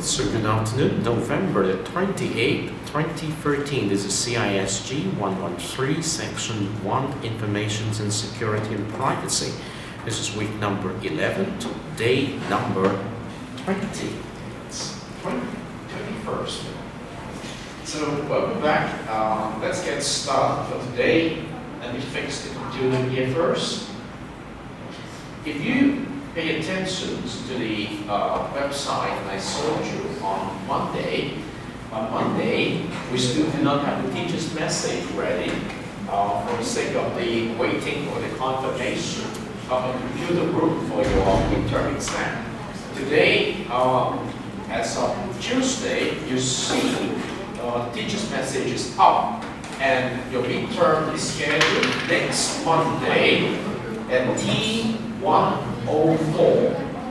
So good afternoon, November the 28th, 2013. This is CISG113, Section 1, Information and Security and Privacy. This is week number 11 to day number 20. It's 21st. So welcome back. Let's get started for today. Let me fix the computer here first. If you pay attention to the website I showed you on Monday, we still do not have the teacher's message ready for the sake of the waiting for the confirmation of a computer group for your midterm exam. Today, as of Tuesday, you see teacher's message is up and your midterm is scheduled next Monday at T104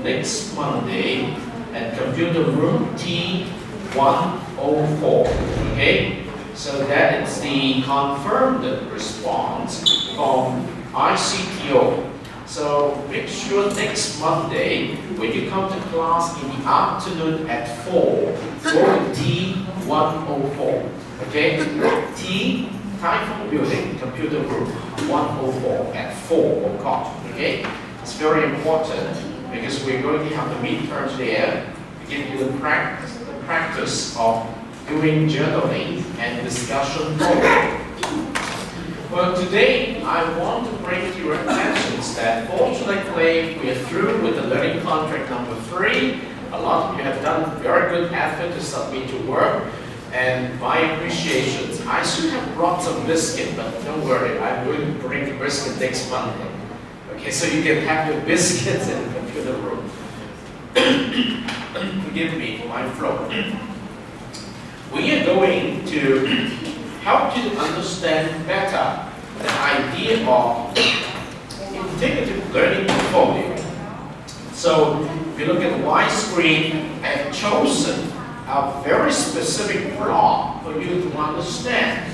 next Monday at computer room T104. Okay, so that is the confirmed response from ICTO. So make sure next Monday when you come to class in the afternoon at 4, go to T104. Okay, T Typhoon Building Computer Room 104 at 4 o'clock. Okay. It's very important because we're going to have the midterms there to give you the practice of doing journaling and discussion forum. Well, today I want to bring to your attention that fortunately we are through with the learning contract number 3. A lot of you have done very good effort to submit your work, and my appreciations. I should have brought some biscuit, but don't worry, I'm going to bring the biscuit next Monday. Okay, so you can have your biscuits in the computer room. Forgive me for my throat. We are going to help you to understand better the idea of integrative learning portfolio. So, if you look at the widescreen, I have chosen a very specific block for you to understand.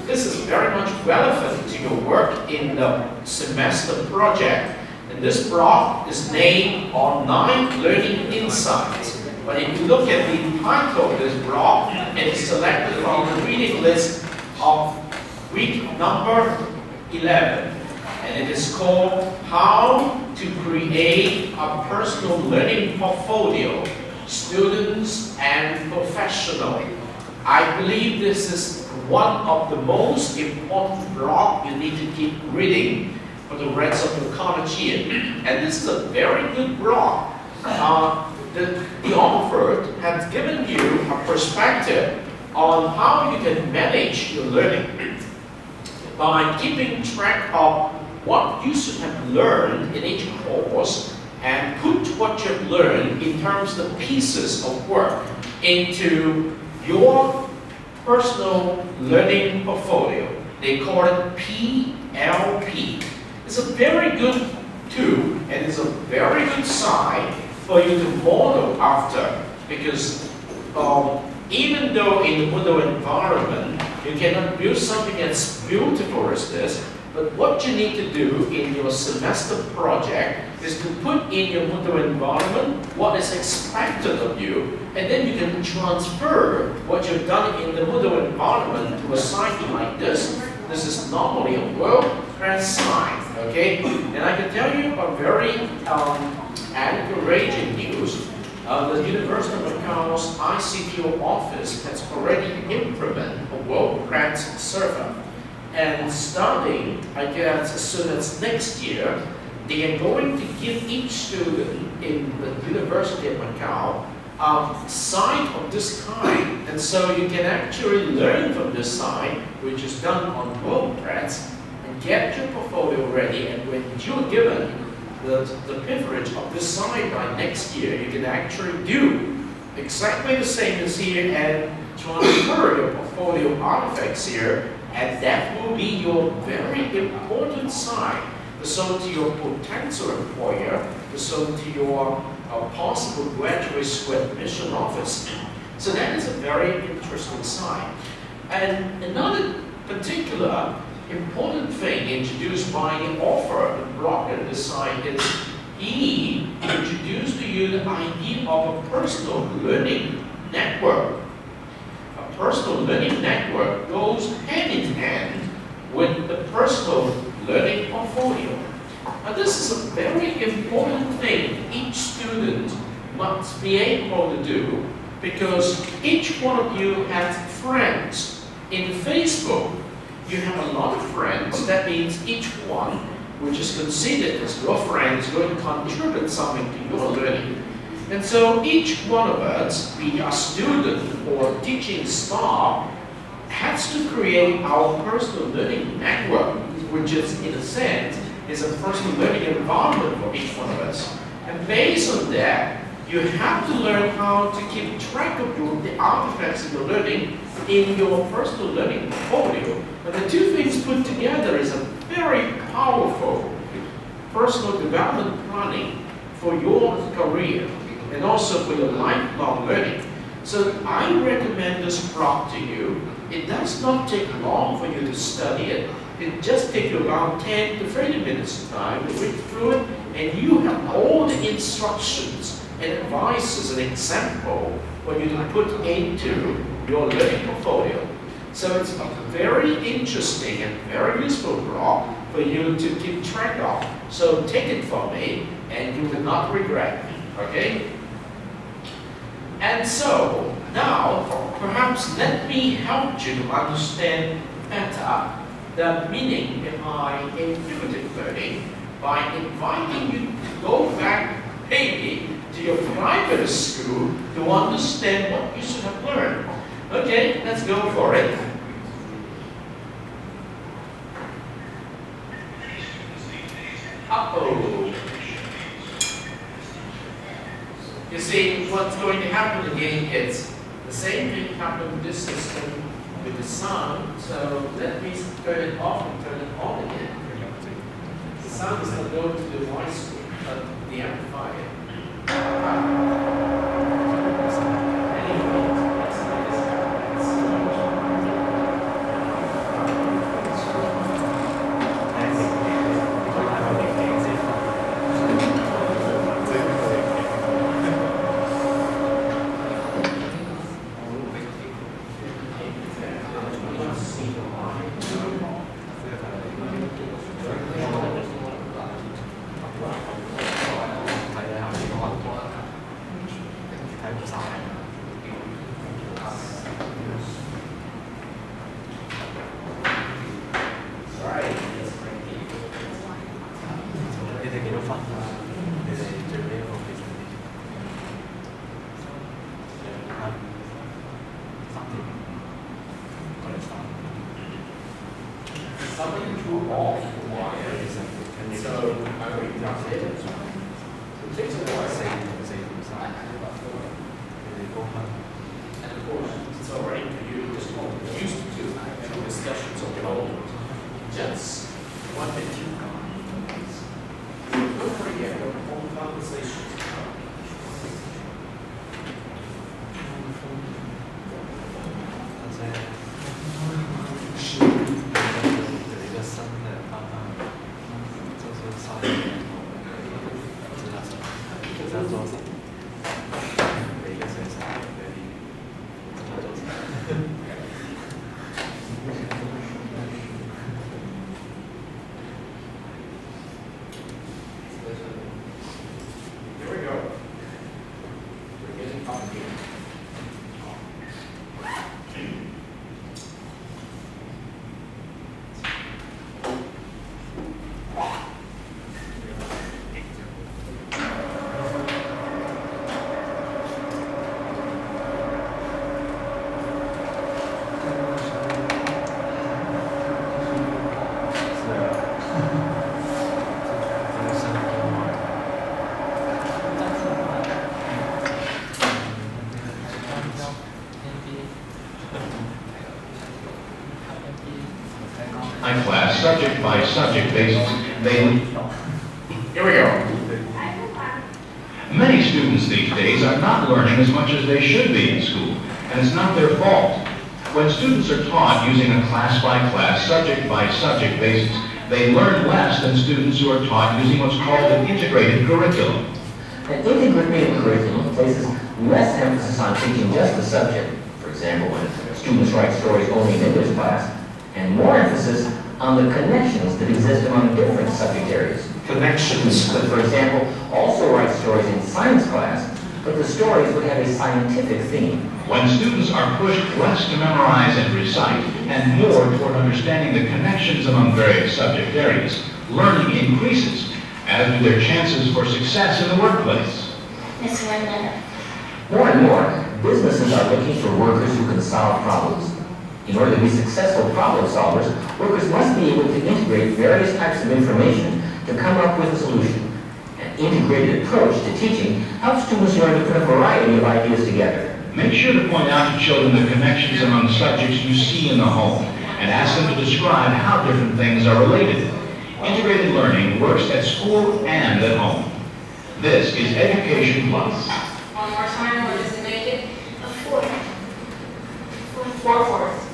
This is very much relevant to your work in the semester project. And this block is named Online Learning Insights. But if you look at the title of this block, it is selected from the reading list of week number 11. And it is called How to Create a Personal Learning Portfolio, Students and Professional. I believe this is one of the most important blocks you need to keep reading for the rest of your college year. And this is a very good block. The author has given you a perspective on how you can manage your learning by keeping track of what you should have learned in each course and put what you've learned in terms of pieces of work into your personal learning portfolio. They call it PLP. It's a very good tool and it's a very good sign for you to model after, because even though in the Moodle environment you cannot build something as beautiful as this, but what you need to do in your semester project is to put in your Moodle environment what is expected of you, and then you can transfer what you've done in the Moodle environment to a site like this. This is normally a world-class site, okay? And I can tell you a very encouraging news. The University of Macau's ICTO office has already implemented a world-class server. And starting, I guess, as soon as next year, they are going to give each student in the University of Macau a site of this kind. And so you can actually learn from this site, which is done on WordPress, and get your portfolio ready. And when you're given the privilege of this site by next year, you can actually do exactly the same as here and transfer your portfolio artifacts here. And that will be your very important site to show to your potential employer, to show to your possible graduate school admission office. So that is a very interesting site. And another particular important thing introduced by the author of the blog and this site is he introduced to you the idea of a personal learning network. A personal learning network goes hand in hand with the personal learning portfolio. Now this is a very important thing each student must be able to do, because each one of you has friends. In Facebook, you have a lot of friends. That means each one, which is considered as your friend, is going to contribute something to your learning. And so each one of us, be a student or teaching staff, has to create our personal learning network, which is, in a sense, is a personal learning environment for each one of us. And based on that, you have to learn how to keep track of the artifacts of your learning in your personal learning portfolio. And the two things put together is a very powerful personal development planning for your career and also for your lifelong learning. So I recommend this prompt to you. It does not take long for you to study it. It just takes you around 10 to 30 minutes of time to read through it, and you have all the instructions and advices and example for you to put into your learning portfolio. So it's a very interesting and very useful blog for you to keep track of. So take it from me, and you will not regret me, okay? And so, now, perhaps let me help you to understand better the meaning behind intuitive learning by inviting you to go back maybe to your private school to understand what you should have learned. Okay, let's go for it. Uh-oh. You see, what's going to happen again is the same thing happened with this system with the sound. So let me turn it off and turn it on again. The sound is not going to the voice, but the amplifier. Something threw off the wire, so I already got it. So it takes a while. And of course, it's already for you just used to actual discussions of your own. Just one minute. Don't forget your own conversations. Class, subject by subject basis. Here we go. Many students these days are not learning as much as they should be in school, and it's not their fault. When students are taught using a class by class, subject by subject basis, They learn less than students who are taught using what's called an integrated curriculum. An integrated curriculum places less emphasis on teaching just the subject, for example, when students write stories only in English class, and more emphasis on the connections that exist among different subject areas. Connections. Could, for example, also write stories in science class, but the stories would have a scientific theme. When students are pushed less to memorize and recite, and more toward understanding the connections among various subject areas, learning increases, as do their chances for success in the workplace. Ms. Wendell. More and more, businesses are looking for workers who can solve problems. In order to be successful problem solvers, workers must be able to integrate various types of information to come up with a solution. An integrated approach to teaching helps students learn to put a variety of ideas together. Make sure to point out to children the connections among subjects you see in the home, and ask them to describe how different things are related. Integrated learning works at school and at home. This is Education Plus. One more time, what does it make it? A fourth. Four-fourths.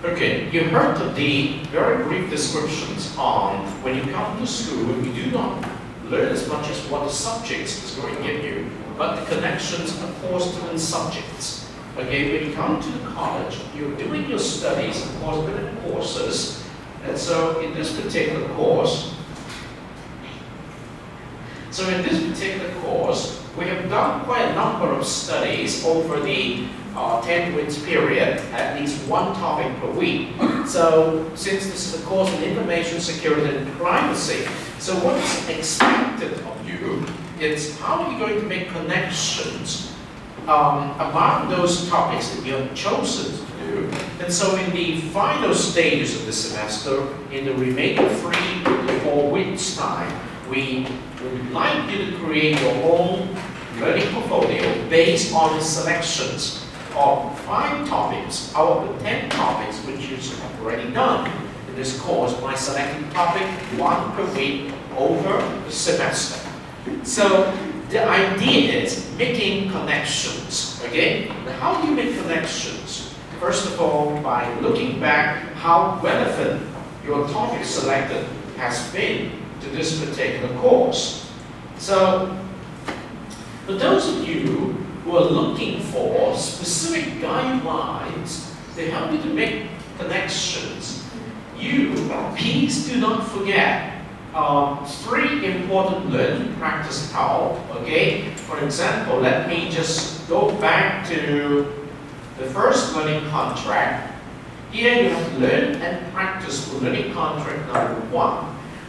Okay, you heard the very brief descriptions on when you come to school, you do not learn as much as what the subjects is going to give you, but the connections across different subjects. Okay, when you come to the college, you're doing your studies, of course, different courses, and so in this particular course, we have done quite a number of studies over the 10 weeks period, at least one topic per week. So, since this is a course on information security and privacy, so what's expected of you is how are you going to make connections among those topics that you have chosen to do. And so in the final stages of the semester, in the remaining 3 to 4 weeks time, we would like you to create your own learning portfolio based on the selections of 5 topics out of the 10 topics which you have already done in this course by selecting topic 1 per week over the semester. So the idea is making connections, okay? Now, how do you make connections? First of all, by looking back how relevant your topic selected has been to this particular course. So, for those of you who are looking for specific guidelines to help you to make connections, please do not forget 3 important learning practice help, okay? For example, let me just go back to the first learning contract. Here you have learn and practice for learning contract number 1.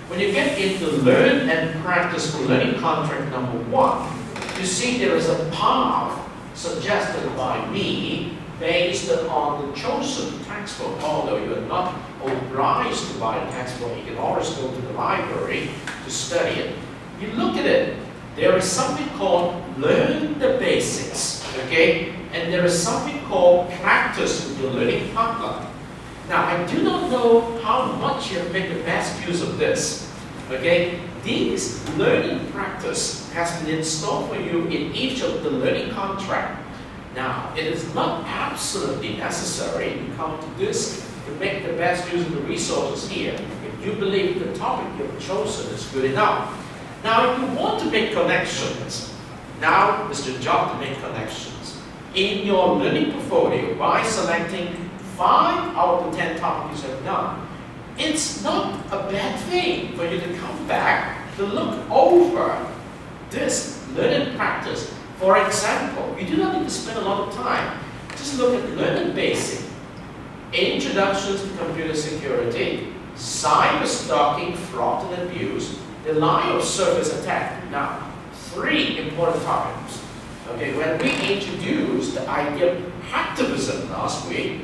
When you get into learn and practice for learning contract number 1, you see there is a path suggested by me based on the chosen textbook. Although you are not obliged to buy a textbook, you can always go to the library to study it. You look at it, there is something called learn the basics, okay? And there is something called practice with your learning partner. Now, I do not know how much you have made the best use of this, okay? This learning practice has been installed for you in each of the learning contract. Now, it is not absolutely necessary to come to this to make the best use of the resources here. If you believe the topic you have chosen is good enough. Now, if you want to make connections, now is your job to make connections in your learning portfolio by selecting 5 out of the 10 topics you have done. It's not a bad thing for you to come back to look over this learning practice. For example, you do not need to spend a lot of time. Just look at learning basic, introductions to computer security, cyber stalking, fraud and abuse, denial of service attack. Now, 3 important topics. Okay, when we introduced the idea of hacktivism last week,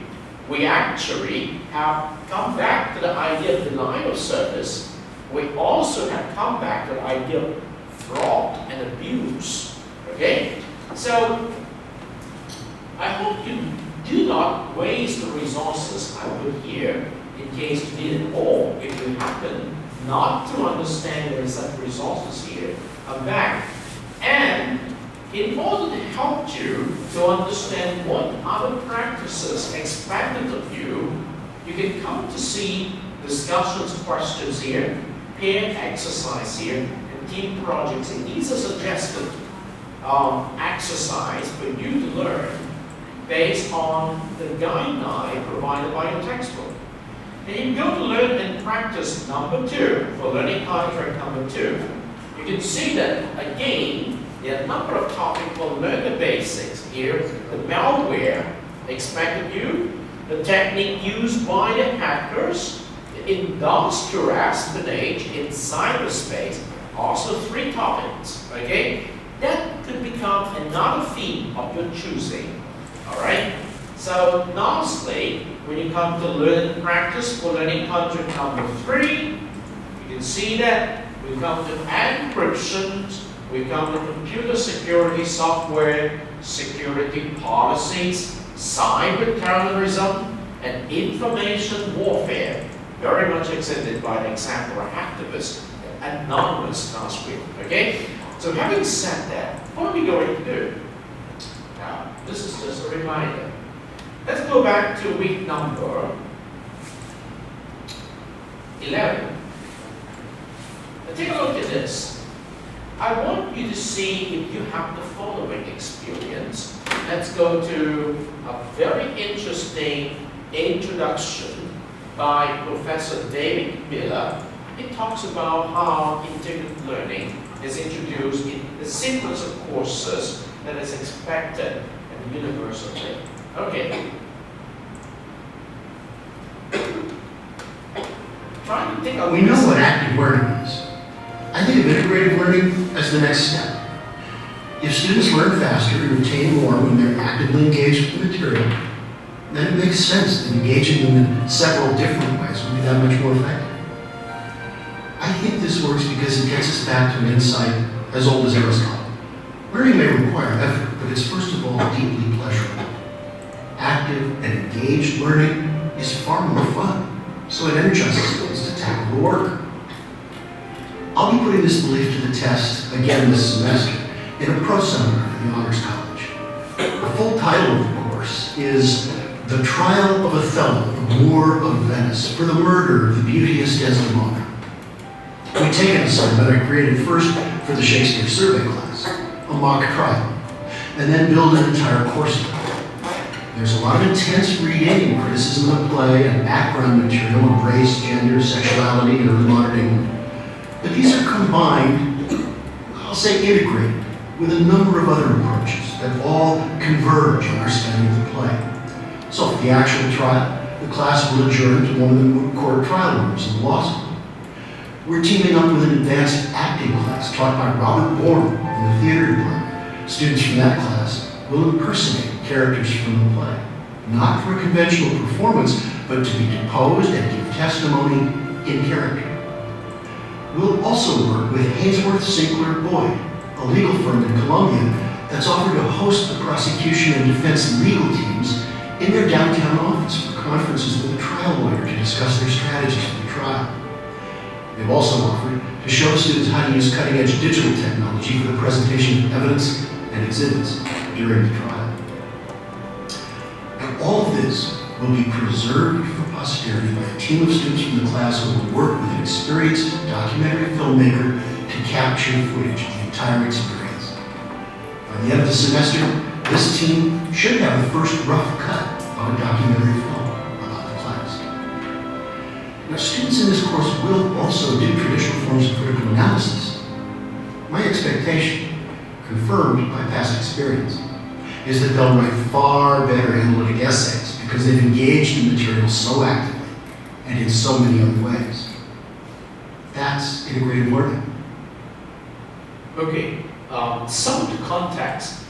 we actually have come back to the idea of denial of service. We also have come back to the idea of fraud and abuse. Okay? So, I hope you do not waste the resources I put here in case you need it, or if you happen not to understand there is such resources here, come back. And in order to help you to understand what other practices expected of you, you can come to see discussions, questions here, pair exercise here, and team projects. And these are suggested exercise for you to learn based on the guideline provided by your textbook. And you go to learn and practice number 2 for learning contract number 2. You can see that again, there are a number of topics for learn the basics. Here, the malware expected you, the technique used by the hackers, the industrial espionage in cyberspace, also 3 topics, okay? That could become another theme of your choosing, all right? So, lastly, when you come to learn and practice for learning content number 3, you can see that we come to encryption, we come to computer security software, security policies, cyber terrorism, and information warfare. Very much extended by the example of activists, anonymous last week, okay? So having said that, what are we going to do? Now, this is just a reminder. Let's go back to week number 11. Now take a look at this. I want you to see if you have the following experience. Let's go to a very interesting introduction by Professor David Miller. It talks about how integrated learning is introduced in the sequence of courses that is expected at the university. Okay. Trying to think of We know what active learning is. I think of integrated learning as the next step. If students learn faster and retain more when they're actively engaged with the material, then it makes sense that engaging them in several different ways will be that much more effective. I think this works because it gets us back to an insight as old as Aristotle. Learning may require effort, but it's first of all deeply pleasurable. Active and engaged learning is far more fun, so it energizes students to tackle the work. I'll be putting this belief to the test again this semester in a pro seminar for the Honors College. The full title of the course is The Trial of Othello, the War of Venice, for the murder of the beauteous Desdemona. We take an assignment I created first for the Shakespeare survey class, a mock trial, and then build an entire course of it. There's a lot of intense reading and criticism of the play and background material on race, gender, sexuality, and early modern England. But these are combined, I'll say integrated, with a number of other approaches that all converge on our study of the play. So for the actual trial, the class will adjourn to one of the moot court trial rooms in the law school. We're teaming up with an advanced acting class taught by Robert Bourne in the theater department. Students from that class will impersonate characters from the play, not for a conventional performance, but to be deposed and give testimony in character. We'll also work with Hainsworth Sinclair Boyd, a legal firm in Columbia that's offered to host the prosecution and defense legal teams in their downtown office for conferences with a trial lawyer to discuss their strategies for the trial. They've also offered to show students how to use cutting-edge digital technology for the presentation of evidence and exhibits during the trial. And all of this will be preserved for posterity by a team of students from the class who will work with an experienced documentary filmmaker to capture footage of the entire experience. By the end of the semester, this team should have the first rough cut of a documentary film about the class. Now, students in this course will also do traditional forms of critical analysis. My expectation, confirmed by past experience, is that they'll write far better analytic essays because they've engaged the material so actively and in so many other ways. That's integrated learning. Okay, some of the context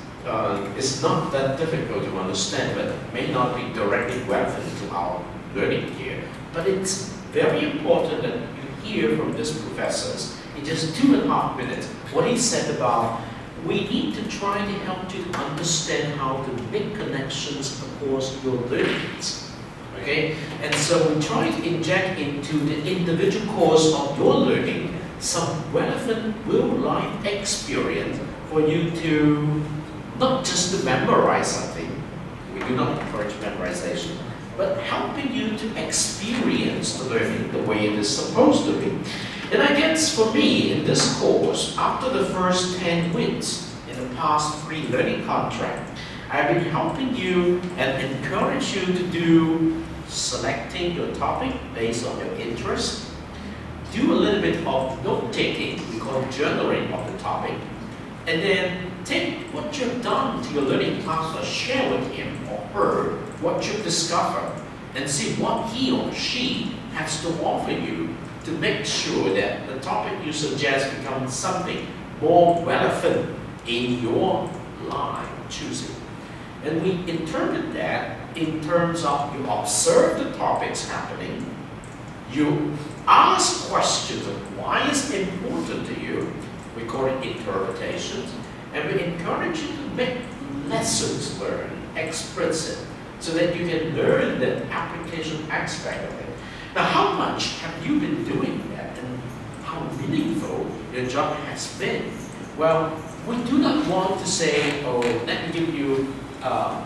is not that difficult to understand, but it may not be directly relevant to our learning here. But it's very important that you hear from these professors in just 2.5 minutes what he said about we need to try to help you to understand how to make connections across your learnings. Okay? And so we try to inject into the individual course of your learning some relevant real-life experience for you to not just to memorize something. We do not encourage memorization, but helping you to experience the learning the way it is supposed to be. And I guess for me, in this course, after the first 10 weeks in the past 3 learning contract, I've been helping you and encourage you to do selecting your topic based on your interest, do a little bit of note-taking, we call it journaling of the topic, and then take what you've done to your learning partner, share with him or her what you've discovered, and see what he or she has to offer you to make sure that the topic you suggest becomes something more relevant in your line of choosing. And we interpret that in terms of you observe the topics happening, you ask questions of why it's important to you, we call it interpretations, and we encourage you to make lessons learned explicit so that you can learn the application aspect of it. Now, how much have you been doing that and how meaningful your job has been? Well, we do not want to say, oh, let me give you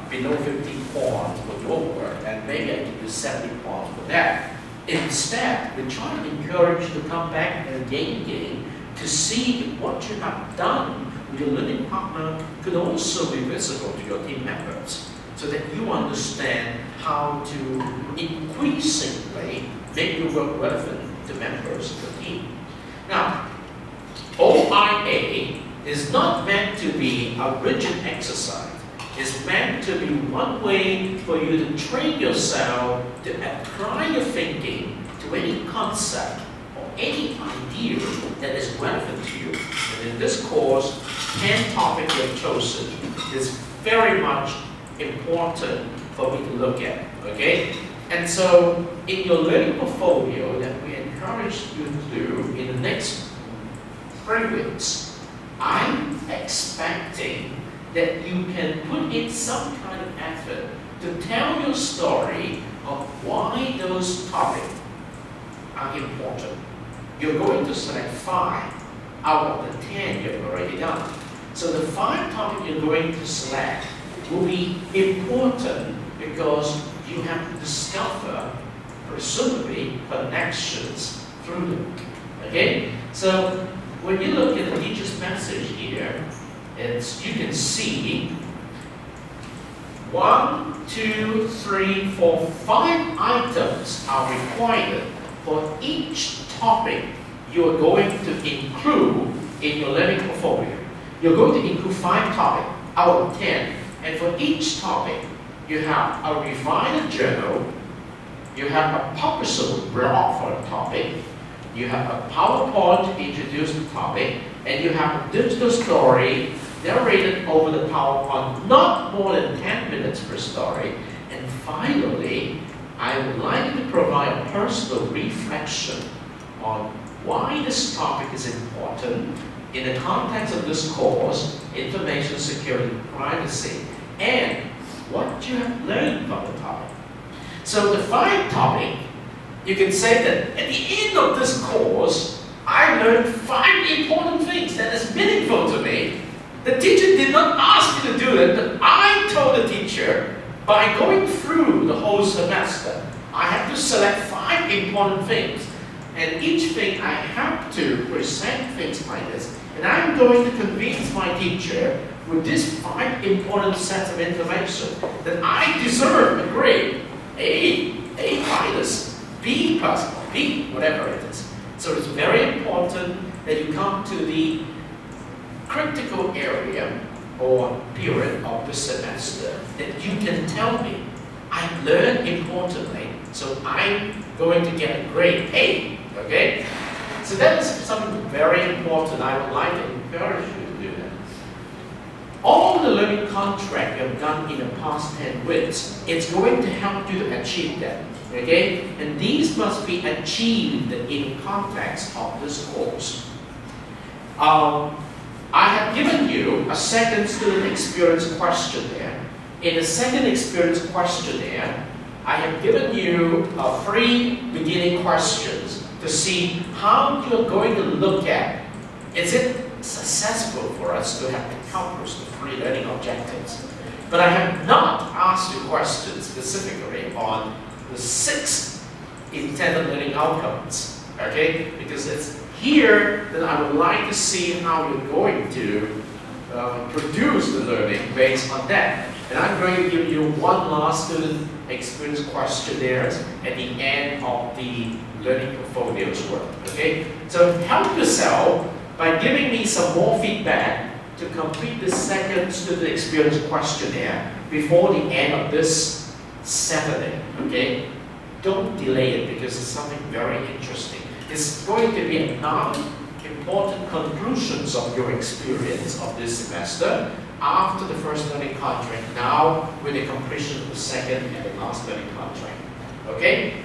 below 50 points for your work, and maybe I give you 70 points for that. Instead, we try to encourage you to come back and again to see if what you have done with your learning partner could also be visible to your team members, so that you understand how to increasingly make your work relevant to members of the team. Now, OIA is not meant to be a rigid exercise. It's meant to be one way for you to train yourself to apply your thinking to any concept or any idea that is relevant to you. And in this course, 10 topics you've chosen is very much important for me to look at, okay? And so, in your learning portfolio that we encourage you to do in the next 3 weeks, I'm expecting that you can put in some kind of effort to tell your story of why those topics are important. You're going to select 5 out of the 10 you've already done. So the 5 topics you're going to select will be important because you have to discover, presumably, connections through them. Okay? So when you look at the teacher's message here, you can see 1, 2, 3, 4, 5 items are required for each topic you are going to include in your learning portfolio. You're going to include 5 topics out of 10, and for each topic, you have a revised journal, you have a publishable blog for the topic, you have a PowerPoint to introduce the topic, and you have a digital story narrated over the PowerPoint, not more than 10 minutes per story. And finally, I would like to provide a personal reflection on why this topic is important in the context of this course, information security and privacy, and what you have learned from the topic. So the 5 topic, you can say that at the end of this course, I learned 5 important things that is meaningful to me. The teacher did not ask me to do it, but I told the teacher, by going through the whole semester, I have to select 5 important things. And each thing I have to present things like this. And I'm going to convince my teacher with these 5 important sets of information that I deserve a grade, A minus, B plus, B, whatever it is. So it's very important that you come to the critical area or period of the semester that you can tell me, I learned importantly, so I'm going to get a grade A, okay? So that is something very important. I would like to encourage you to do that. All the learning contract you've done in the past 10 weeks, it's going to help you to achieve that, okay? And these must be achieved in context of this course. I have given you a second student experience questionnaire. In the second experience questionnaire, I have given you 3 beginning questions to see how you're going to look at, is it successful for us to have accomplished the 3 learning objectives? But I have not asked ask you questions specifically on the 6 intended learning outcomes, okay? Because it's here that I would like to see how you're going to produce the learning based on that. And I'm going to give you one last student experience questionnaire at the end of the learning portfolios work, okay? So help yourself by giving me some more feedback to complete the second student experience questionnaire before the end of this Saturday, okay? Don't delay it because it's something very interesting. It's going to be another important conclusions of your experience of this semester after the first learning contract, now with the completion of the second and the last learning contract, okay?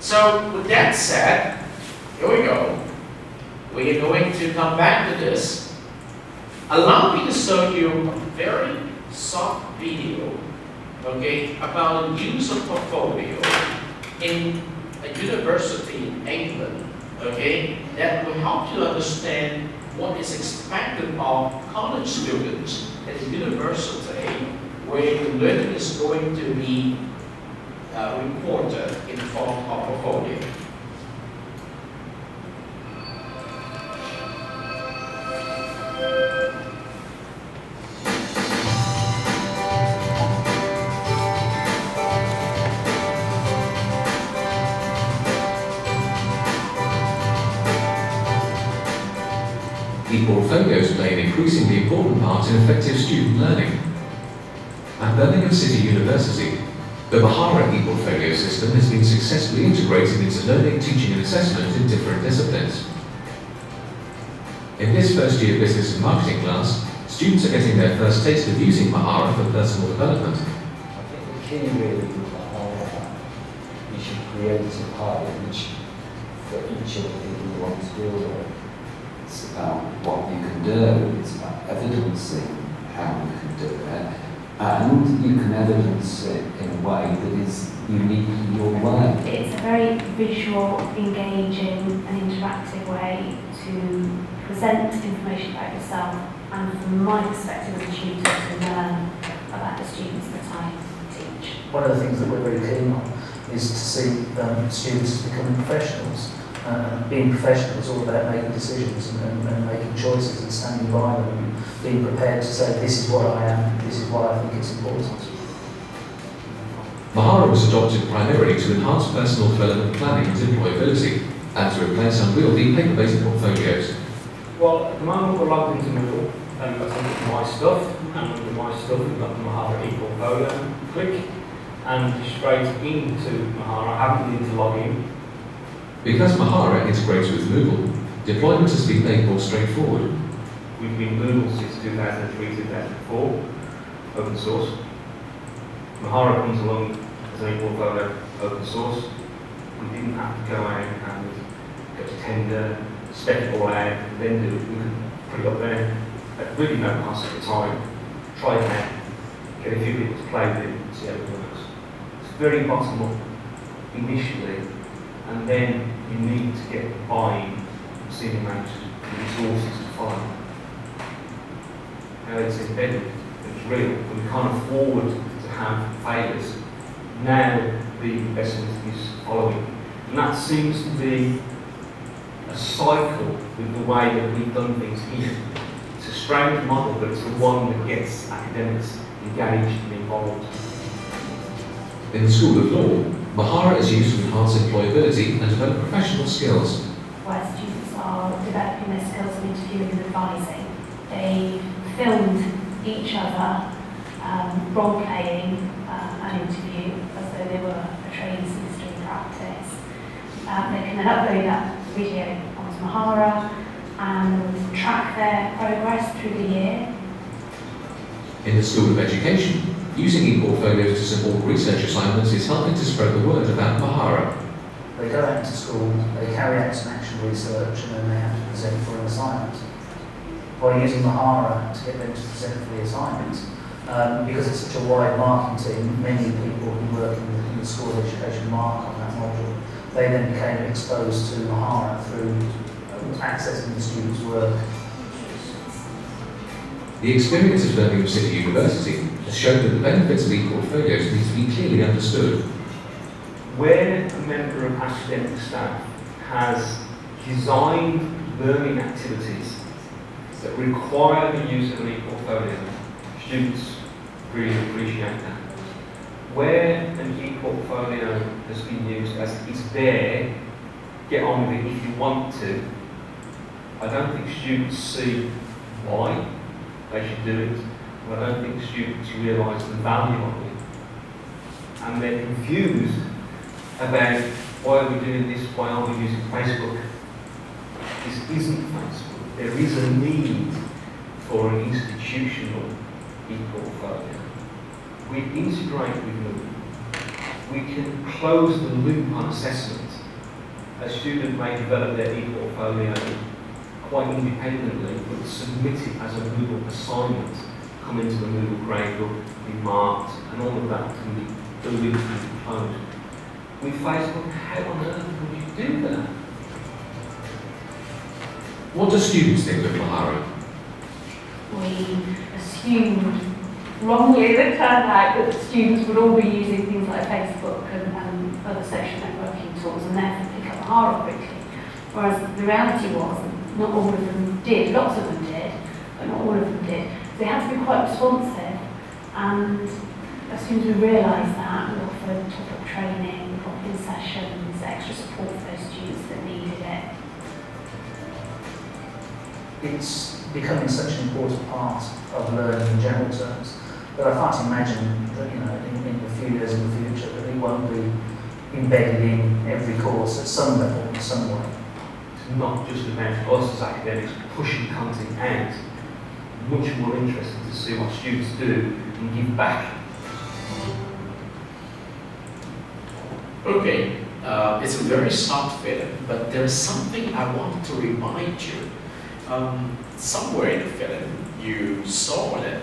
So with that said, here we go. We are going to come back to this. Allow me to show you a very soft video, okay, about the use of portfolio in a university in England, okay, that will help you understand what is expected of college students at the university where the learning is going to be reported in the form of portfolio. E-portfolios play an increasingly important part in effective student learning. At Birmingham City University, the Mahara e-portfolio system has been successfully integrated into learning, teaching and assessment in different disciplines. In this first year business and marketing class, students are getting their first taste of using Mahara for personal development. I think the key really with Mahara, you should create a part for each of the people you want to deal with. It's about what you can do, it's about evidencing how you can do it, and you can evidence it in a way that is unique in your way. It's a very visual, engaging and interactive way to present information about yourself and from my perspective as a tutor to learn about the students that I teach. One of the things that we're very keen on is to see students becoming professionals. Being professional is all about making decisions and making choices and standing by them and being prepared to say, this is what I am, this is why I think it's important. Mahara was adopted primarily to enhance personal development planning and employability, and to replace unwieldy paper-based portfolios. Well, at the moment we're logged into Moodle, and we've got My Stuff, and under My Stuff we've got the Mahara e-portfolio. Click, and straight into Mahara. I haven't needed to log in. Because Mahara integrates with Moodle, deployment has been made more straightforward. We've been Moodle since 2003-2004, open source. Mahara comes along as an e-portfolio, open source. We didn't have to go out and get a tender, spec it all out, and then do it. We could put it up there at really no cost at the time, try it out, get a few people to play with it and see how it works. It's very bottom up initially, and then you need to get buy-in from senior managers and resources to follow. Now it's embedded, it's real, but we can't afford to have failures. Now the investment is following. And that seems to be a cycle with the way that we've done things here. It's a strange model, but it's the one that gets academics engaged and involved. In the School of Law, Mahara is used to enhance employability and develop professional skills. Where students are developing their skills in interviewing and advising. They filmed each other role-playing an interview as though they were a trained solicitor in practice. They can then upload that video onto Mahara and track their progress through the year. In the School of Education, using e-portfolios to support research assignments is helping to spread the word about Mahara. They go out to school, they carry out some actual research, and then they have to present for an assignment. By using Mahara to get them to present for the assignment, because it's such a wide marking team, many people who work in the School of Education mark on that module. They then became exposed to Mahara through accessing the students' work. The experience of learning of City University has shown that the benefits of e-portfolios need to be clearly understood. Where a member of academic staff has designed learning activities that require the use of an e-portfolio, students really appreciate that. Where an e-portfolio has been used as it's there, get on with it if you want to, I don't think students see why they should do it, but I don't think students realise the value of it. And they're confused about why are we doing this, why aren't we using Facebook? This isn't Facebook. There is a need for an institutional e-portfolio. We integrate with Moodle. We can close the loop on assessment. A student may develop their e-portfolio quite independently, but submit it as a Moodle assignment, come into the Moodle gradebook, be marked, and all of that can be, the loop can be closed. With Facebook, how on earth would you do that? What do students think of Mahara? We assumed wrongly that it turned out that the students would all be using things like Facebook and other social networking tools and therefore pick up Mahara quickly. Whereas the reality was not all of them did. Lots of them did, but not all of them did. So they had to be quite responsive, and as soon as we realised that, we offered top-up training, pop-in sessions, extra support for those students that needed it. It's becoming such an important part of learning in general terms that I can't imagine that, you know, in a few years in the future that it won't be embedded in every course at some level in some way. It's not just about us as academics pushing content out. Much more interesting to see what students do and give back. Okay, it's a very soft film, but there's something I want to remind you. Somewhere in the film, you saw that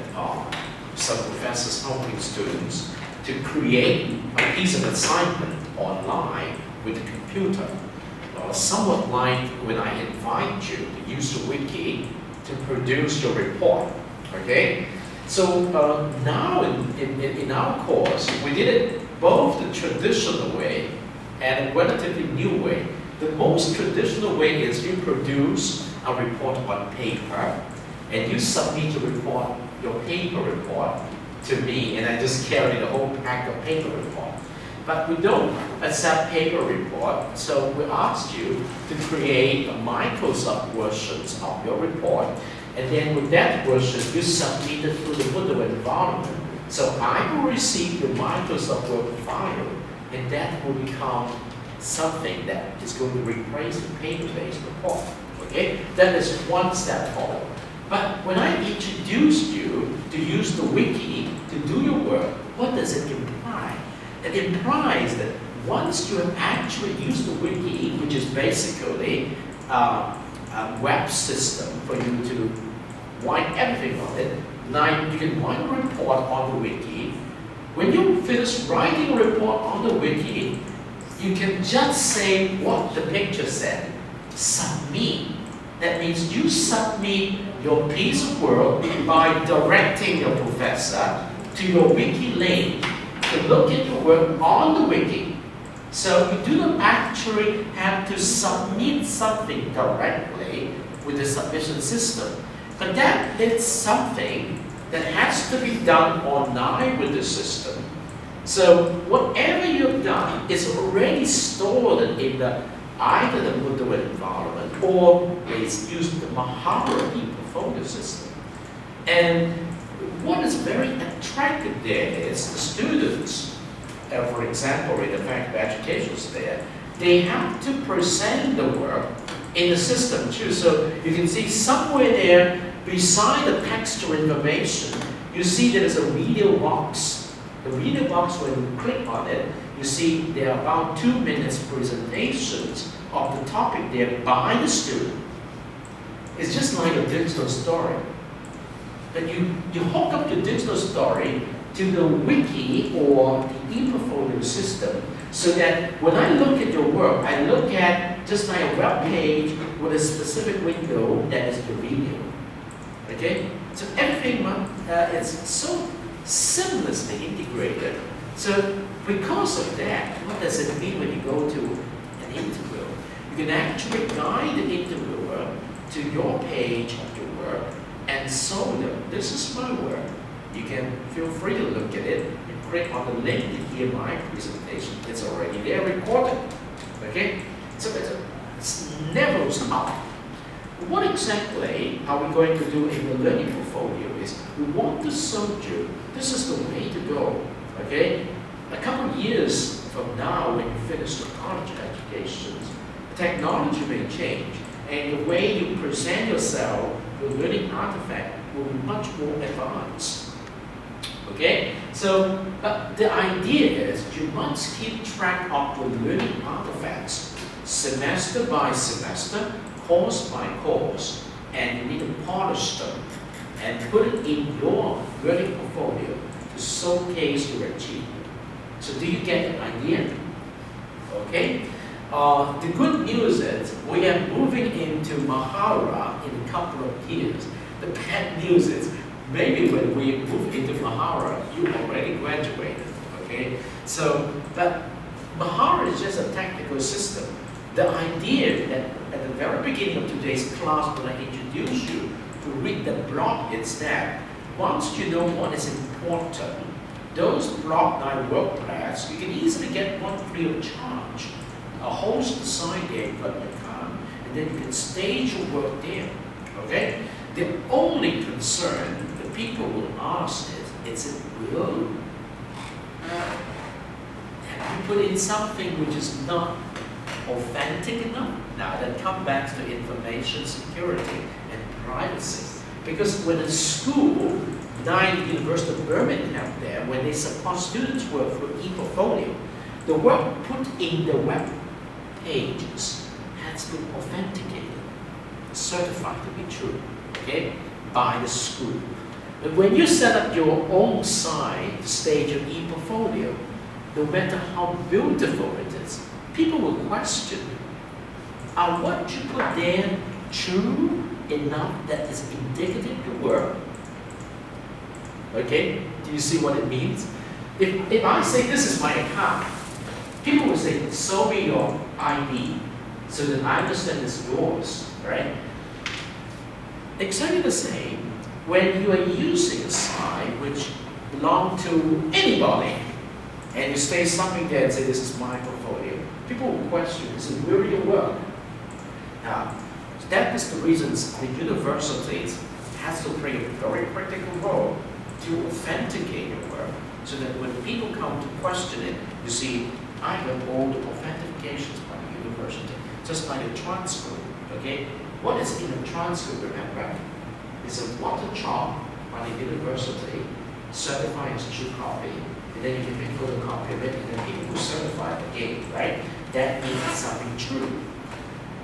some professors helping students to create a piece of assignment online with the computer. Somewhat like when I invite you to use the wiki to produce your report, okay? So now in our course, we did it both the traditional way and a relatively new way. The most traditional way is you produce a report on paper and you submit your paper report to me, and I just carry the whole pack of paper report. But we don't accept paper report, so we asked you to create a Microsoft versions of your report, and then with that version, you submit it through the Moodle environment. So I will receive your Microsoft Word file, and that will become something that is going to replace the paper-based report. Okay, that is one step forward. But when I introduced you to use the wiki to do your work, what does it imply? It implies that once you have actually used the wiki, which is basically a web system for you to write everything on it, now you can write a report on the wiki. When you finish writing a report on the wiki, you can just say what the picture said. Submit. That means you submit your piece of work by directing your professor to your wiki link to look at your work on the wiki. So you do not actually have to submit something directly with the submission system. But that is something that has to be done online with the system. So whatever you've done is already stored in either the Moodle environment or it's used the Mahara e-portfolio system. And what is very attractive there is the students, for example, in the faculty of education there, they have to present the work in the system too. So you can see somewhere there, beside the textual information, you see there is a video box. The video box, when you click on it, you see there are about 2 minutes presentations of the topic there by the student. It's just like a digital story. But you hook up the digital story to the wiki or the e-portfolio system so that when I look at your work, I look at just like a web page with a specific window that is the video. Okay? So everything is so seamlessly integrated. So because of that, what does it mean when you go to an interview? You can actually guide the interviewer to your page of your work and show them, this is my work. You can feel free to look at it and click on the link to hear my presentation. It's already there recorded. Okay? So it's never stop. What exactly are we going to do in the learning portfolio is we want to show you this is the way to go. Okay? A couple of years from now, when you finish your college education, technology may change, and the way you present yourself, your learning artifact, will be much more advanced. Okay? So, but the idea is you must keep track of your learning artifacts, semester by semester, course by course, and you need to polish them and put it in your learning portfolio to showcase your achievement. So do you get the idea? Okay? The good news is we are moving into Mahara in a couple of years. The bad news is maybe when we move into Mahara, you already graduated. Okay? So, but Mahara is just a technical system. The idea that at the very beginning of today's class, when I introduce you to read the block is that once you know what is important, those block 9 work plans, you can easily get one free of charge. A host assign their equipment account, and then you can stage your work there. Okay? The only concern the people will ask is it will have you put in something which is not authentic enough? Now that comes back to information security and privacy. Because when a school, 9 University of Birmingham there, when they support students work for e-portfolio, the work put in the web pages has been authenticated, certified to be true, okay, by the school. But when you set up your own site to stage your e-portfolio, no matter how beautiful it is, people will question, are what you put there true enough that is indicative to work? Okay, do you see what it means? If I say this is my account, people will say, show me your ID so that I understand it's yours, right? Exactly the same when you are using a site which belongs to anybody and you say something there and say, this is my portfolio. People will question, is it really your work? Now, that is the reason the universities has to play a very critical role to authenticate your work so that when people come to question it, you see, I have all the authentications by the university, just like a transcript, okay? What is in a transcript, remember? It's a water chart by the university, certified as true copy, and then you can make a photocopy of it, and then people will certify it again, right? That means something true.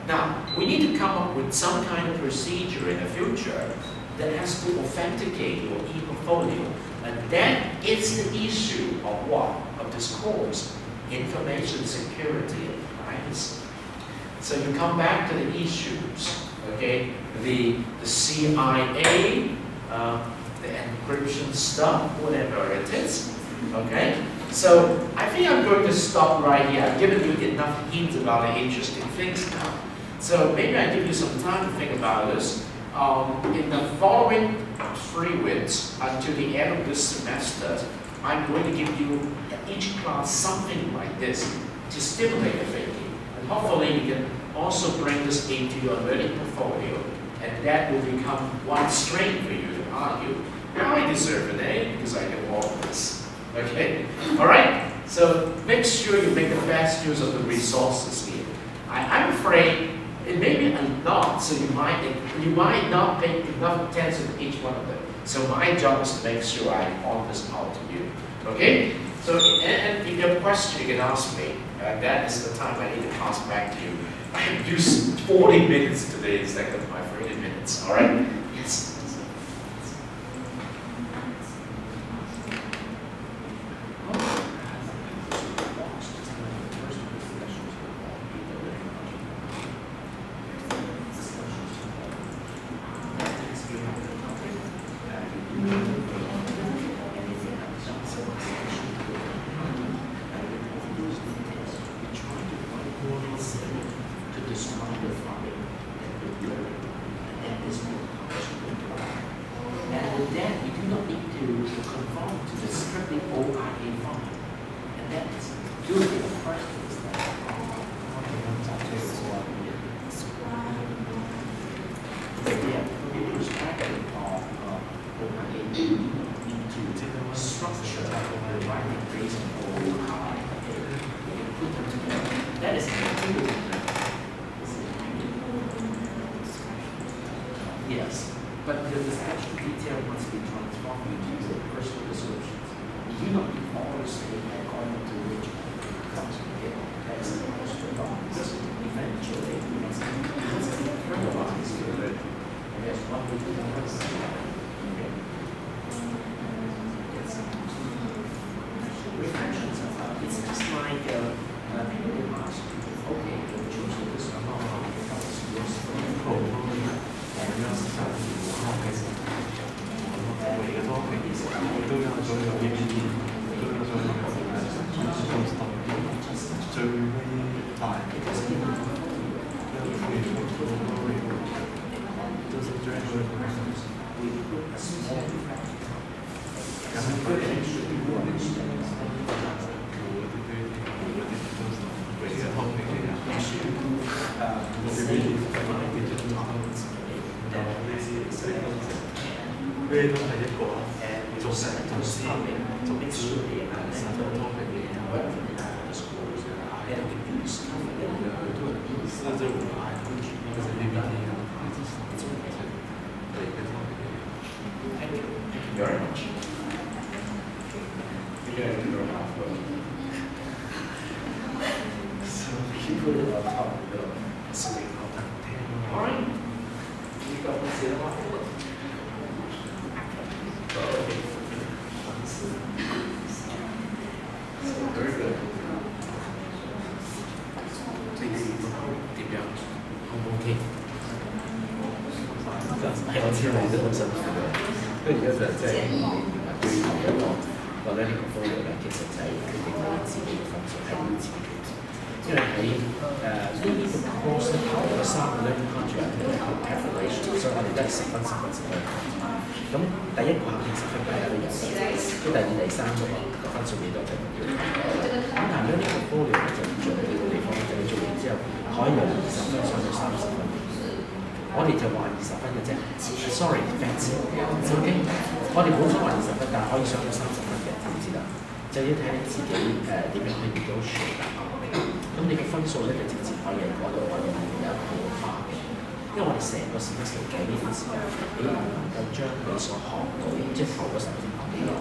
Now, we need to come up with some kind of procedure in the future that has to authenticate your e-portfolio, and that is the issue of what? Of this course. Information security and privacy. So you come back to the issues, okay? The CIA, the encryption stuff, whatever it is, okay? So I think I'm going to stop right here. I've given you enough hints about the interesting things now. So maybe I give you some time to think about this. In the following 3 weeks until the end of this semester, I'm going to give you at each class something like this to stimulate your thinking. And hopefully you can also bring this into your learning portfolio, and that will become one strength for you to argue. Now I deserve an A because I get all of this. Okay? Alright? So make sure you make the best use of the resources here. I'm afraid it may be a lot, so you might not pay enough attention to each one of them. So my job is to make sure I point this out to you. Okay? So, and if you have a question, you can ask me. That is the time I need to pass back to you. I have used 40 minutes today instead of my 30 minutes. All right? Yes. finding reason or high. Okay, you put them together. That is activity. Yes, but the discussion detail must be transformed into the personal descriptions. You know, you always say according to which comes together. That's the most important. Because eventually, you must realize that there's one way to do this. Okay. Yes. Reflections about it's just like people ask, okay, you choose this or not, because you're still very much. So people are talking about sleep out of 10. All right. We got to see about it. Very good. Tiếp theo. Không ok. 係我知道你都好辛苦嘅，不過而家就即係對於一個呢個 folio 咧，其實就係決定你自己嘅分數係要自己決定，因為喺呢個 course 咧考嘅3個 learning contract 係考 calculation， 所以我哋都係10分。咁第一個考試10分大家都有嘅，咁第二、第三個分數幾多就唔要。咁但係呢個 folio 就唔做呢個地方，就你做完之後可以由20分上到30分。我哋就話20分嘅啫 ，sorry fancy，it's OK。我哋冇想話20分，但係可以上到30分嘅，知唔知啦？就要睇你自己點樣去 negotiate。咁你嘅分數咧就直接可以喺嗰度可以有一個化嘅，因為我哋成個 semester 計呢段時間，你能唔能夠將你所學到，即係頭嗰10年學到，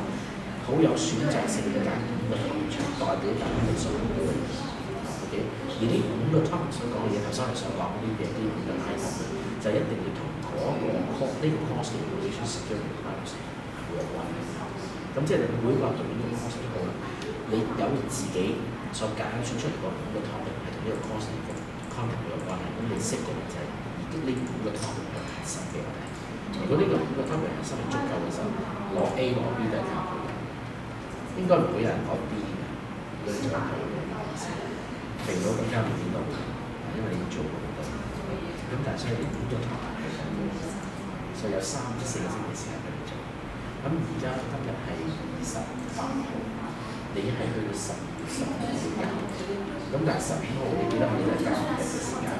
好有選擇性嘅揀5個 topic 代表緊你所學到嘅嘢。OK， 而呢5個 topic 所講嘅嘢，頭先我哋想講呢啲5個 item。就一定要同嗰個 course 呢個 course 嘅 relation security requirements 會有關。咁即係你每個讀呢個 course 都好啦，你有自己所揀選出嚟嗰5個 topic 係同呢個 course 嘅 content 有關係，咁你識嘅就係呢5個 topic 係核心嘅問題。如果呢個5個 topic 核心係足夠嘅時候，攞 A 攞 B 都係靠佢嘅，應該唔會有人攞 B 嘅，對咗佢肥佬更加唔見到，因為你要做好多。咁但係所以你5個 topic 所以有3至4個星期時間俾你做。咁而家今日係28號，你係去到12月15號先交。咁但係15號你記得我哋都係交5日嘅時間，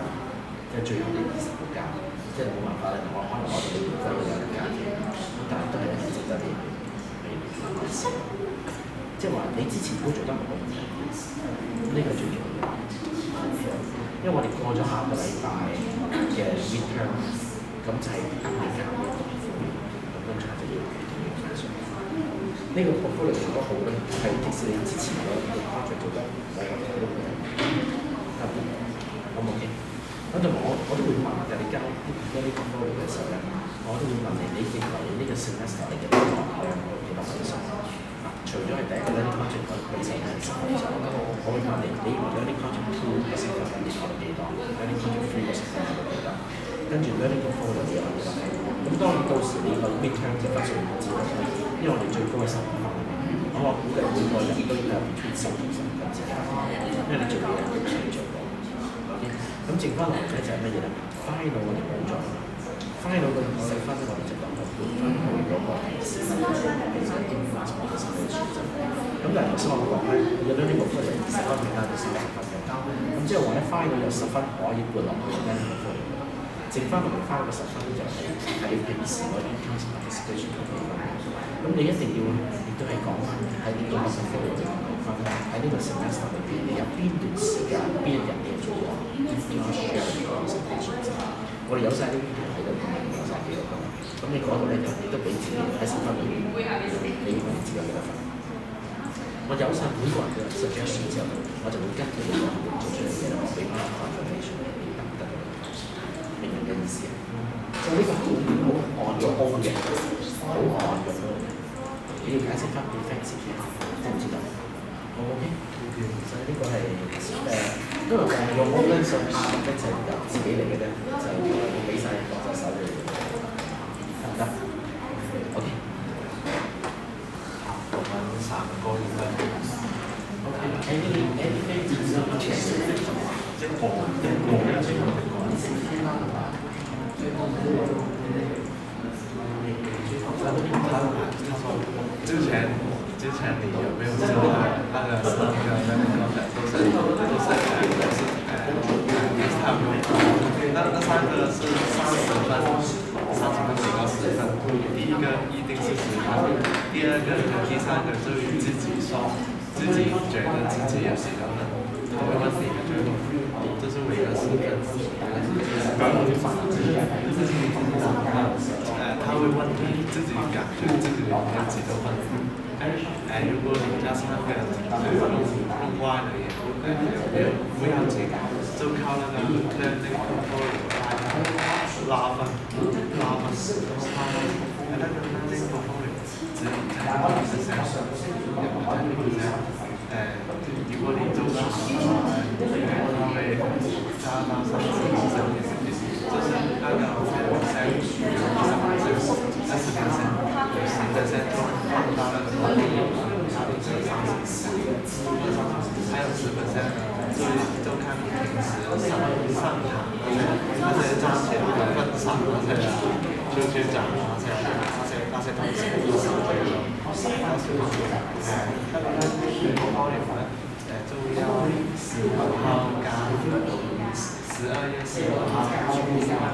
即係最後呢20號交，即係冇辦法咧。可能我哋呢邊都有人交嘅，咁但係都係值得你去試。即係話你之前都做得唔好問題，呢個最重要。因為我哋過咗下個禮拜嘅 midterm， 咁就係等你交呢個 portfolio， 咁跟住就要決定要翻上。呢個 portfolio 做得好咧，係即使你之前嗰個 project 做得冇咁好都冇得，我冇嘅。咁同埋我都會問嘅，你交呢啲 portfolio 嘅時候咧，我都會問你，你認為你呢個 semester 你嘅學量有幾多分數？除咗係第一個 learning project 本身係10分鐘，我會問你，你認為 learning project 2嘅成分你學到幾多 ？learning project 3嘅成分學到幾多？跟住 learning portfolio 你學到幾多？咁當然到時你個 midterm 嘅分數會知道，因為我哋最高係15分。我估計每個人都有 between 10同15分之間，因為你做嘢一定需要做過。咁剩翻落嚟咧就係乜嘢咧 ？final 我哋冇咗 ，final 嘅20分我哋就講到換翻去嗰個時間，其實應該我哋先去選擇。咁但係頭先我講咧，有咗呢個分就20分變翻到30分嘅，咁即係話咧 final 有10分可以換落去呢個分，剩翻落嚟final 嘅10分就係喺平時嗰啲 income participation 嘅地方。咁你一定要亦都係講喺呢個 portfolio 呢個 semester 裏邊，你有邊段時間邊一日你做咗 internship 嘅 presentation？ 我哋有晒呢啲喺度，有晒記錄㗎嘛。咁你嗰度咧就亦都俾自己喺10分裏邊，你認為自己有幾多分？我有晒每個人嘅 suggestion 之後，我就會跟佢哋講做出嚟嘅，我俾翻 confirmation 你得唔得？明唔明嘅意思啊？就呢個好按咗 O 嘅，好按咗 O 嘅，你要解釋翻俾 fans 知唔知道？好 OK？所以呢個係因為按咗 O 咧，就 fans 係由自己嚟嘅啫，就我俾晒放晒手你，得唔得 ？OK。3個月啦。Anything to change？ 一個之前你有没有知道那个3个那个都是他们那3个是30分给到10分，第一个一定是10分，第二个跟第3个就自己说，自己觉得自己有几个分，他会问你的觉得，这是每个10分，他会问你自己感觉自己有几个分。如果你加3个弄歪了也不要紧，就靠那个拉分，那个只有如果你就是他会加到30%，就是那个放到那个还有10%，就看你平时上堂那些赚钱的分享那些就去讲那些东西，就要15號加12月15號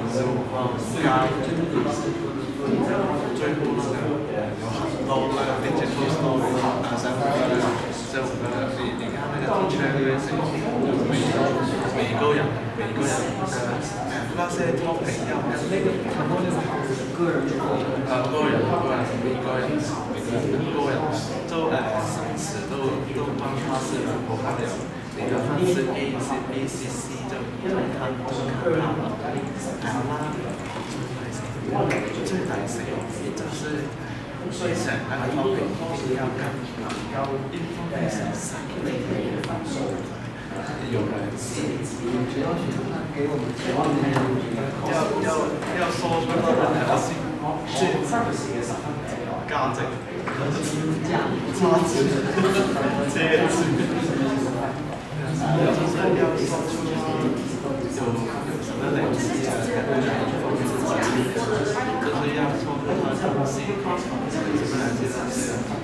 15號加最後那個有很多那個 digital story，這5個你看那個 teacher 那邊每個人那些 topic 要跟個人就生詞都幫他是我看了，你的分是 ACC 就看到了，最大聲就是你想那個 topic 一定要跟information 有人要說出那個核心價值，差值，這次就是要說出有什麼累積啊，就是要說出它的東西，什麼來着？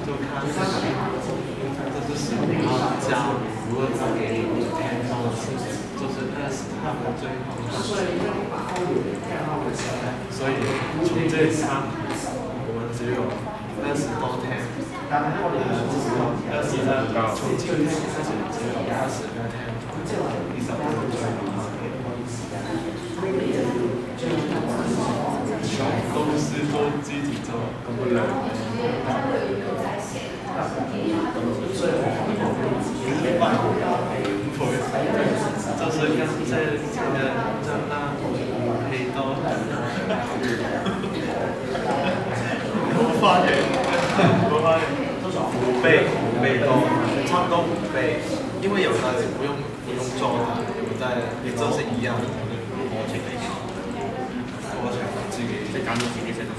就看這個，這是15號加，如果他給你5天，就是20號的最後，所以從這裡看，我們只有20多天，從今天開始只有20多天，第3個最後都是都自己做，就是跟這那黑刀，我發現5倍多，差不多5倍，因為有的不用做的，有的你就是一樣的過程自己減到自己寫到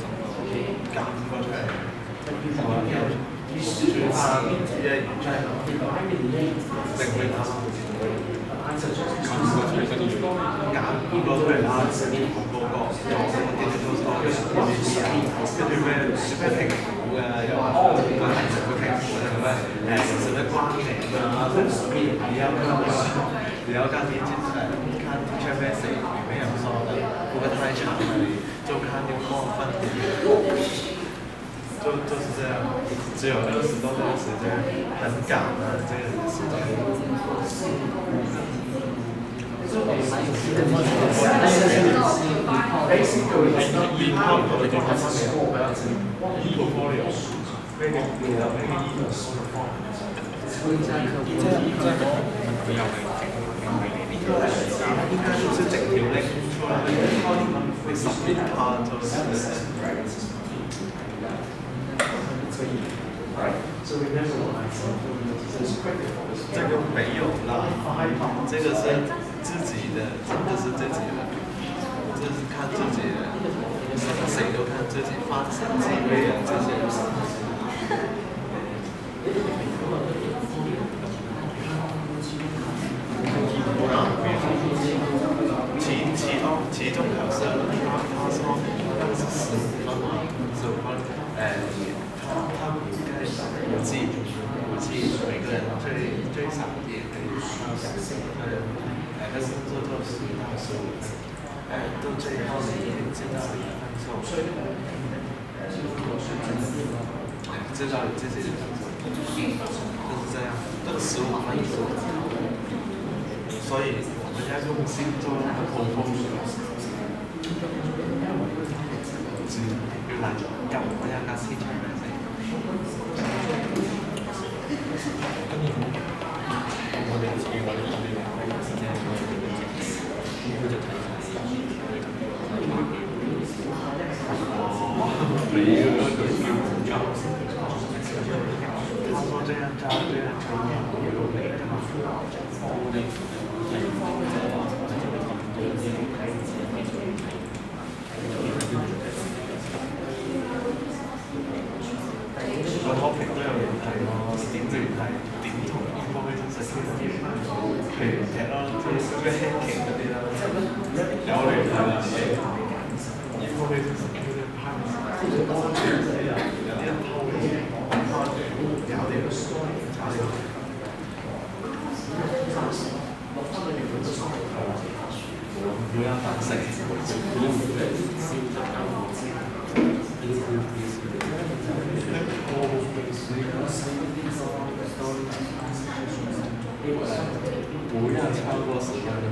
減過出嚟，轉翻1令他減過出嚟啦，個跟住咩評估啊，又話個題目嘅評估係咩什麼關係啊，你要看teacher message 裡面有說的，如果太長了你就看有過分點，就是這樣，只有20多天時間，很赶的这个时间。应该就是整條 link 出來，會 submit 它就是这个没有啦，这个是自己的，这个是自己的，这是看自己的，谁都看自己发生机会啊这些。其中考试他说那个是15分嘛，15分，他估计每个人最少也可以那个工作做10到15分，到最后你知道一分钟，知道自己的感受，就是这样，这个15分所以我们要用心做沟通。要嚟入我有架市場嘅先。我哋自己揾啲資料，佢就睇晒。每一個都有教。他說這樣教這樣教，有美的嘛？個 topic 都有聯繫咯，點聯繫？點同 information security 譬如踢咯，即係咩 hacking 嗰啲啦，有聯繫啦。information security 安全有啲人偷嘢，搞掂，搞掂。唔要反省。不要超過10分鐘，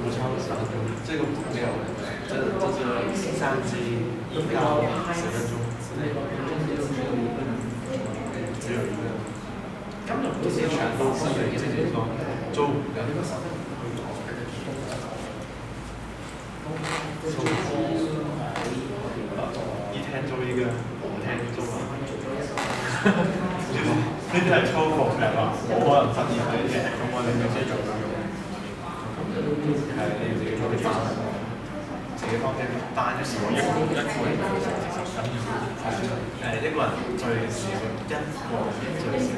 不超過10分鐘，這個沒有，這是3級1到10分鐘之內，只有一個，這些全都是你自己做，周5個，一天做一個，5天做完。呢啲係粗暴嘅嘛，冇可能12歲嘅，咁我哋必須做到用。係你要自己做啲單，自己幫啲單一個人最少1個人最少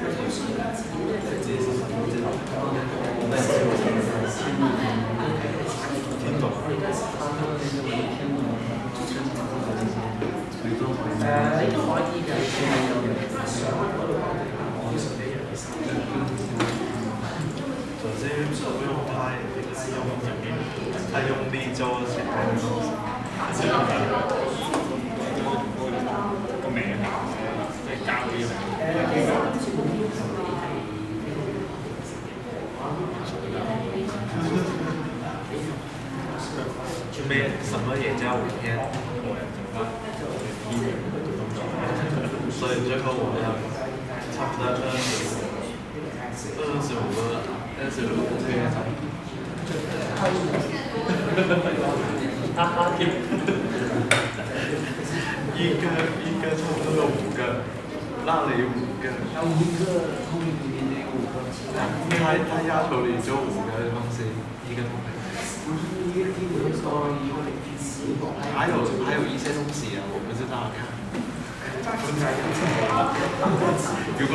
自己10分鐘之後，天讀。首先不用太用力做前面的东西，個名即係教啲咩什麼也叫5天，所以最後我們要差不多25個推演場。一個差不多5個，那裡5個。他要求你做5個東西，一個東西。還有一些東西啊，我不知道看。如果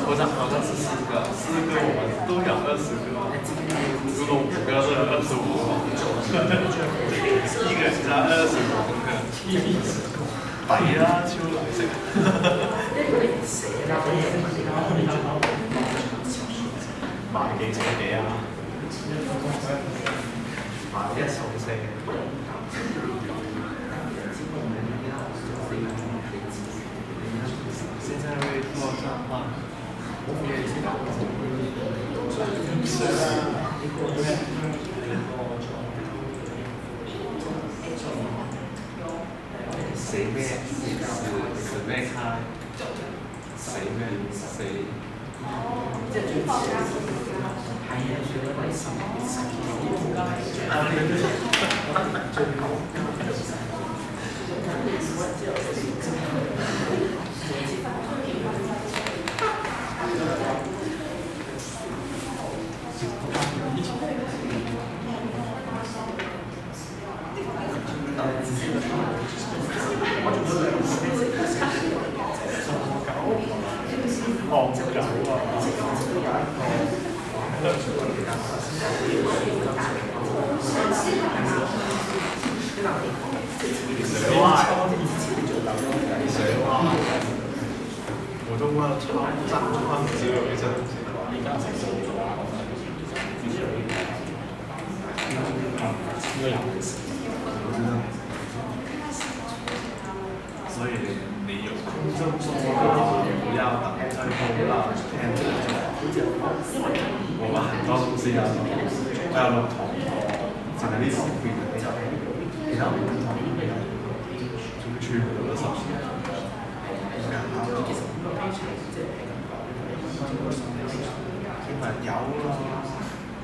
好像是4個我們都有20個，如果5個是25個，一個人加25個，抵啦，超難食。買幾錢幾啊？買1送4。現在會做帳話。死咩？死咩卡？死咩？死。我都忘了超脏忘记了一阵。所以你有空就做，不要等最后到天黑。我们很多东西要落堂，就係呢方面就其他唔同嘅全部都實現。因為有咯，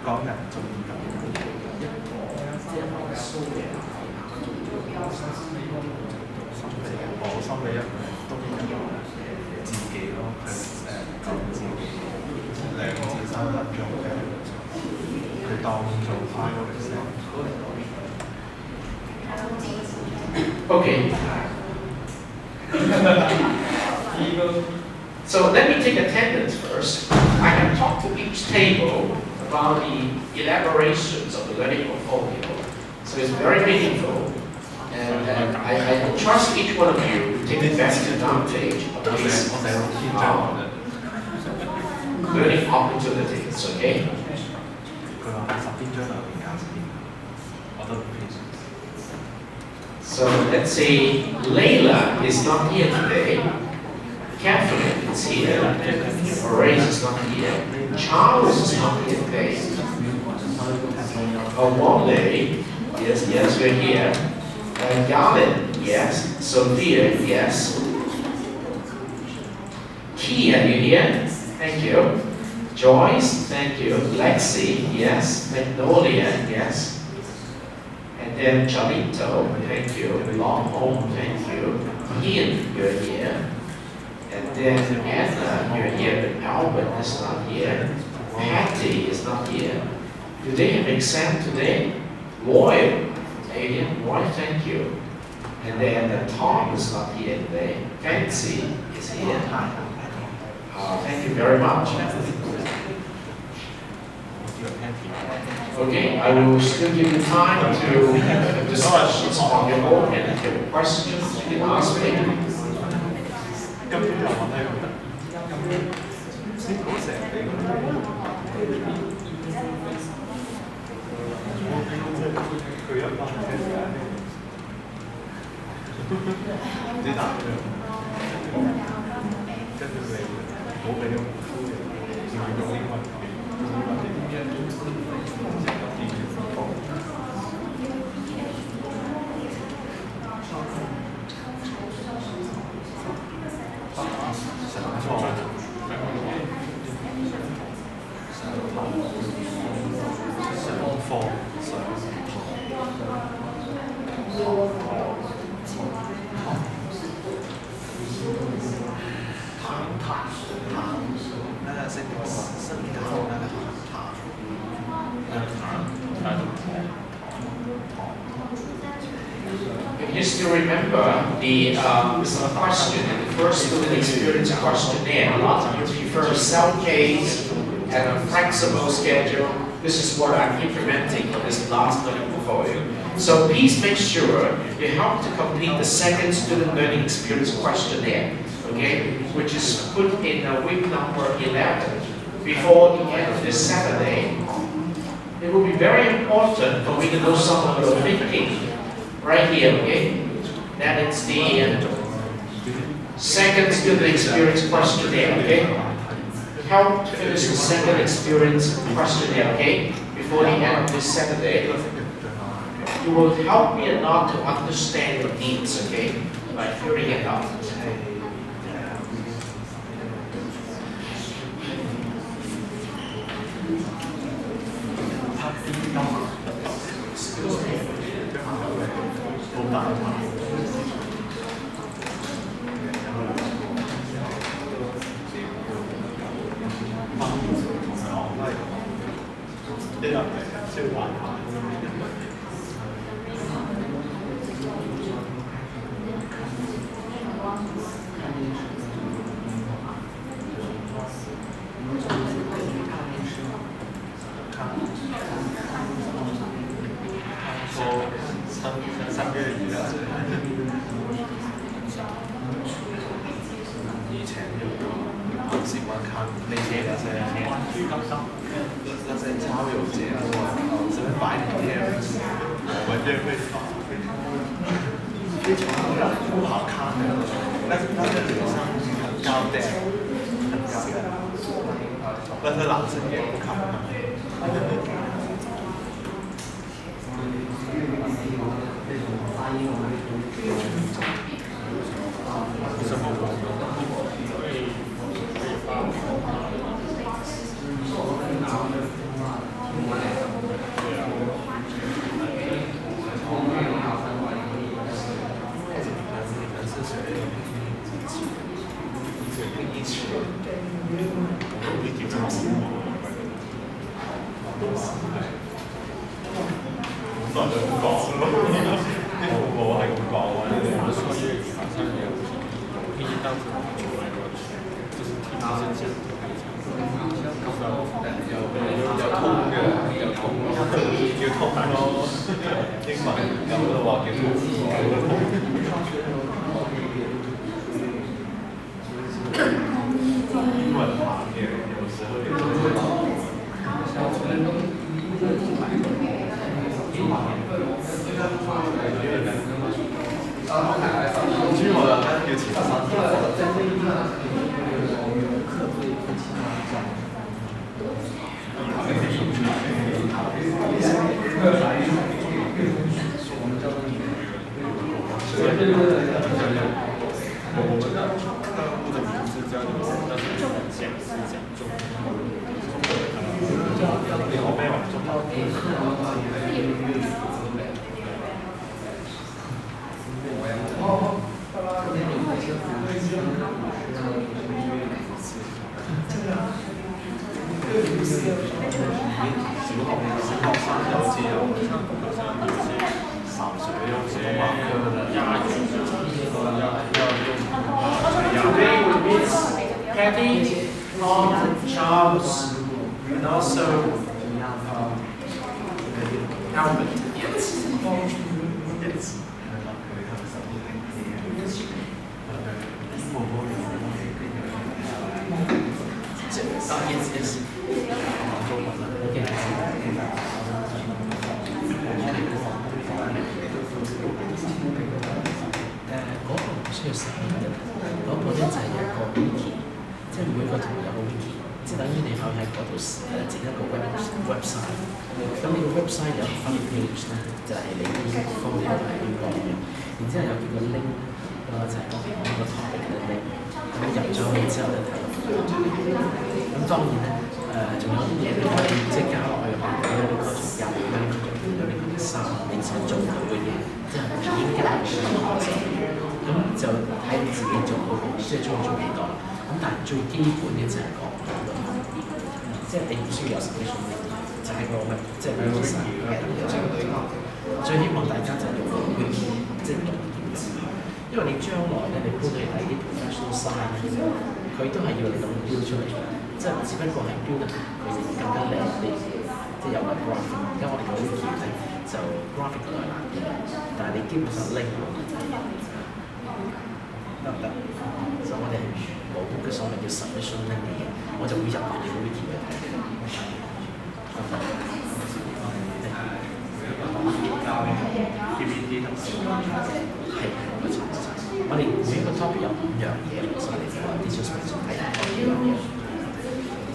講人重要。我心理一都自己咯，就自己2至3分鐘嘅，佢當做 final exam。Okay. So let me take attendance first. I have talked to each table about the elaborations of the learning portfolio. So it's very meaningful. And I trust each one of you to take the best advantage of these learning opportunities, okay? So let's say Layla is not here today. Catherine is here. Horace is not here. Charles is not here today. Wally, yes, we're here. Gavin, yes. Sophia, yes. Kia, you here? Thank you. Joyce, thank you. Lexi, yes. Magnolia, yes. And then Chalito, thank you. Longhorn, thank you. Ian, you're here. And then Anna, you're here, but Albert is not here. Patty is not here. Do they have exam today? Roy, Roy, thank you. And then Tom is not here today. Fancy is here. Thank you very much. Okay, I will still give you time to have discussions on your own, and if you have questions, you can ask me. If you still remember the question in the first student experience questionnaire, a lot of you prefer self-paced and a flexible schedule. This is what I'm implementing for this last learning portfolio. So please make sure you help to complete the second student learning experience questionnaire, okay, which is put in week number 11 before the end of this Saturday. It will be very important for me to know some of your thinking right here, okay? That it's the second student experience questionnaire, okay? help to finish the second experience questionnaire, okay? Before the end of this Saturday. You will help me a lot to understand your needs, okay? By filling it out.3個月啦，以前有喜歡看那些超有節目，什麼白臉片，我們就會非常不好看的，那個女生很高的，很高的，但是男生也不看。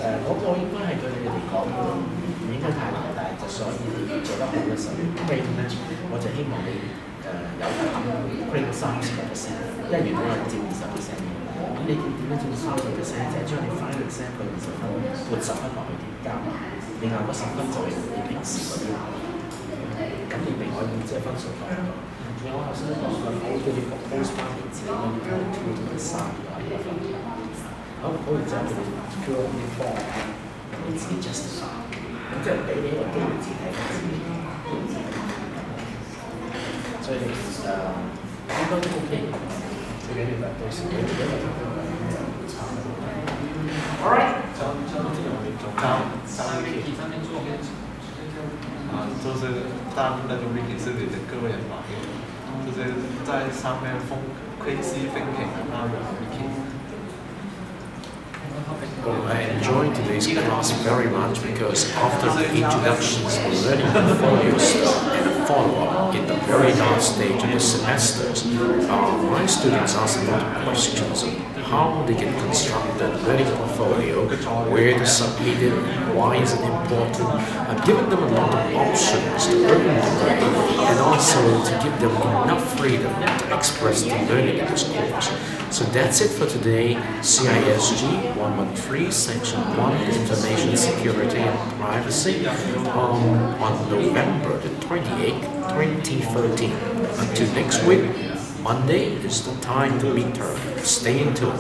個應該係對你哋嚟講唔應該太難，但係就所以你做得好嘅時候 ，grade 咧，我就希望你有得 grade 30%，因為原本係佔20%嘅。咁你點樣佔30%？就係將你 final exam 嗰20分撥10分落去添，加埋，另外嗰10分就係你平時嗰啲。咁你咪可以即係分數高。仲有我頭先都講過，我叫你 propose 翻你自己嗰啲 2同埋3嘅話，呢個分。好，然之後佢哋 secure 啲 form，你自己 justify， 咁即係俾你一個機會自己睇自己。所以應該都 OK 嘅，最緊要就到時你哋一個差唔多。Alright， 教Wiki，就是当那个 Wiki 是你的个人反应，就是在上面crazy thinking 那个 Wiki。Well, I enjoyed today's class very much because after the introductions to learning portfolios and follow-up in the very last stage of the semesters, my students asked a lot of questions on how they can construct the learning portfolio, where to submit it, why is it important. I've given them a lot of options to earn the grade and also to give them enough freedom to express the learning in this course. So that's it for today. CISG113 Section 1 Information Security and Privacy on November the 28th, 2013. Until next week, Monday is the time to midterm. Stay in tune.